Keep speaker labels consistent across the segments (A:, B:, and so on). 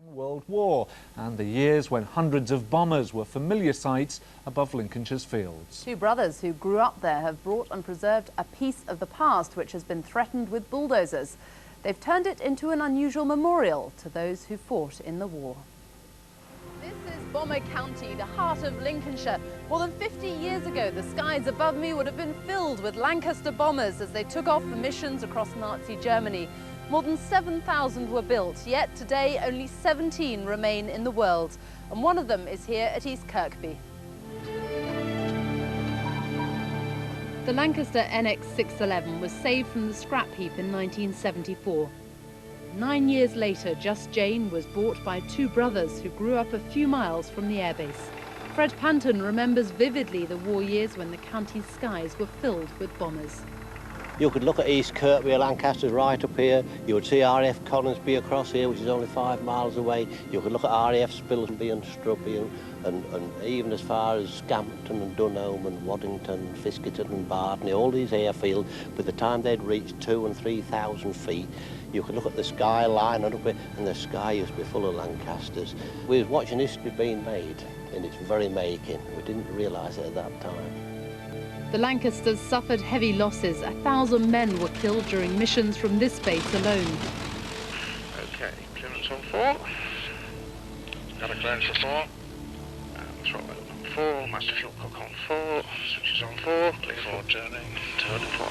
A: World War and the years when hundreds of bombers were familiar sights above Lincolnshire's fields.
B: Two brothers who grew up there have brought and preserved a piece of the past which has been threatened with bulldozers. They've turned it into an unusual memorial to those who fought in the war. This is Bomber County, the heart of Lincolnshire. More than 50 years ago, the skies above me would have been filled with Lancaster bombers as they took off for missions across Nazi Germany. More than 7,000 were built, yet today only 17 remain in the world, and one of them is here at East Kirkby. The Lancaster NX611 was saved from the scrap heap in 1974. 9 years later, Just Jane was bought by two brothers who grew up a few miles from the airbase. Fred Panton remembers vividly the war years when the county's skies were filled with bombers.
C: You could look at East Kirkby, Lancaster right up here. You would see RAF Coningsby across here, which is only 5 miles away. You could look at RAF Spilsby and Strubby and even as far as Scampton and Dunholm and Waddington, Fiskerton and Bardney, all these airfields. By the time they'd reached 2,000 and 3,000 feet, you could look at the skyline and up here, and the sky used to be full of Lancasters. We was watching history being made in its very making. We didn't realise it at that time.
B: The Lancasters suffered heavy losses. 1,000 men were killed during missions from this base alone.
D: Okay, clearance on 4. Got a clearance for 4. Throttle on 4. Master fuel cock on 4. Switches on 4. Clear for turning. Turn 4.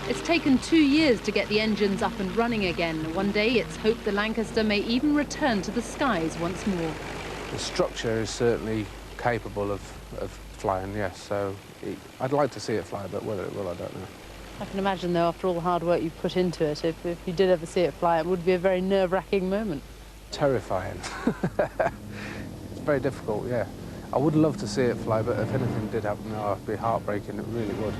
B: It's taken 2 years to get the engines up and running again. One day it's hoped the Lancaster may even return to the skies once more.
E: The structure is certainly capable of flying, yes, so I'd like to see it fly, but whether it will, I don't know.
B: I can imagine, though, after all the hard work you've put into it, if you did ever see it fly, it would be a very nerve-wracking moment.
E: Terrifying. It's very difficult, yeah. I would love to see it fly, but if anything did happen, oh, it'd be heartbreaking, it really would.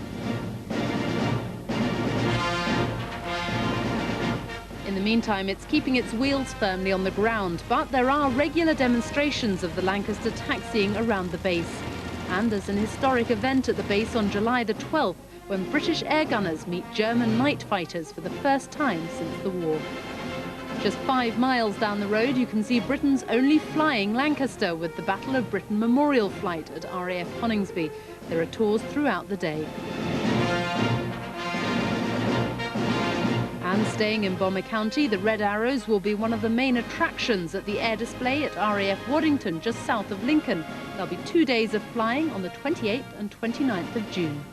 B: In the meantime, it's keeping its wheels firmly on the ground, but there are regular demonstrations of the Lancaster taxiing around the base. And there's an historic event at the base on July the 12th, when British air gunners meet German night fighters for the first time since the war. Just 5 miles down the road, you can see Britain's only flying Lancaster with the Battle of Britain Memorial Flight at RAF Coningsby. There are tours throughout the day. And staying in Bomber County, the Red Arrows will be one of the main attractions at the air display at RAF Waddington, just south of Lincoln. There'll be 2 days of flying on the 28th and 29th of June.